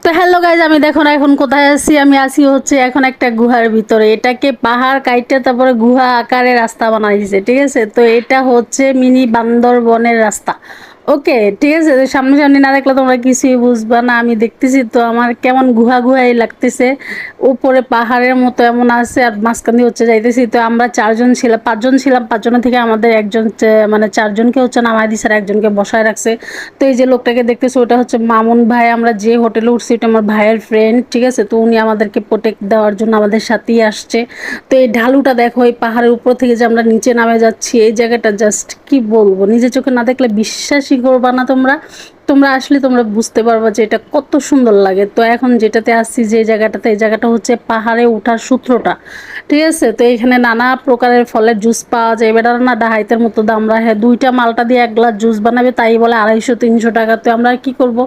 তো hello guys, আমি দেখো না এখন কোথায় আছি। আমি আছি হচ্ছে এখন একটা গুহার ভিতরে। এটাকে পাহাড় কাইটে তারপরে গুহা আকারে রাস্তা বানাই দিছে, ঠিক আছে। তো এটা হচ্ছে মিনি বান্দরবনের রাস্তা। ওকে, ঠিক আছে। তো সামনাসামনি না দেখলে তোমরা কিছুই বুঝবা না। আমি দেখতেছি তো আমার কেমন গুহা গুহাই লাগতেছে। উপরে পাহাড়ের মতো এমন আছে আর মাঝখান দিয়ে হচ্ছে যাইতেছি। তো আমরা চারজন ছিলাম, পাঁচজন ছিলাম। পাঁচজনের থেকে আমাদের একজন মানে চারজনকে হচ্ছে নামাই দিছে আর একজনকে বসায় রাখছে। তো এই যে লোকটাকে দেখতেছো ওটা হচ্ছে মামুন ভাই। আমরা যে হোটেলে উঠছি ওটা আমার ভাইয়ের ফ্রেন্ড, ঠিক আছে। তো উনি আমাদেরকে প্রোটেক্ট দেওয়ার জন্য আমাদের সাথেই আসছে। তো এই ঢালুটা দেখো, এই পাহাড়ের উপর থেকে যে আমরা নিচে নামে যাচ্ছি, এই জায়গাটা জাস্ট কি বলবো, নিজের চোখে না দেখলে বিশ্বাসই করবা না তোমরা। তোমরা আসলে তোমরা বুঝতে পারবা যে এটা কত সুন্দর লাগে। তো এখন যেটাতে আসছি, যে জায়গাটাতে, এই জায়গাটা হচ্ছে পাহাড়ে ওঠার সূত্রটা, ঠিক আছে। তো এখানে নানা প্রকারের ফলের জুস পাওয়া যায়। এবার না ডাহাইতের মতো দাম। হ্যাঁ, দুইটা মালটা দিয়ে এক গ্লাস জুস বানাবে, তাই বলে 250-300 টাকা। তো আমরা কি করব,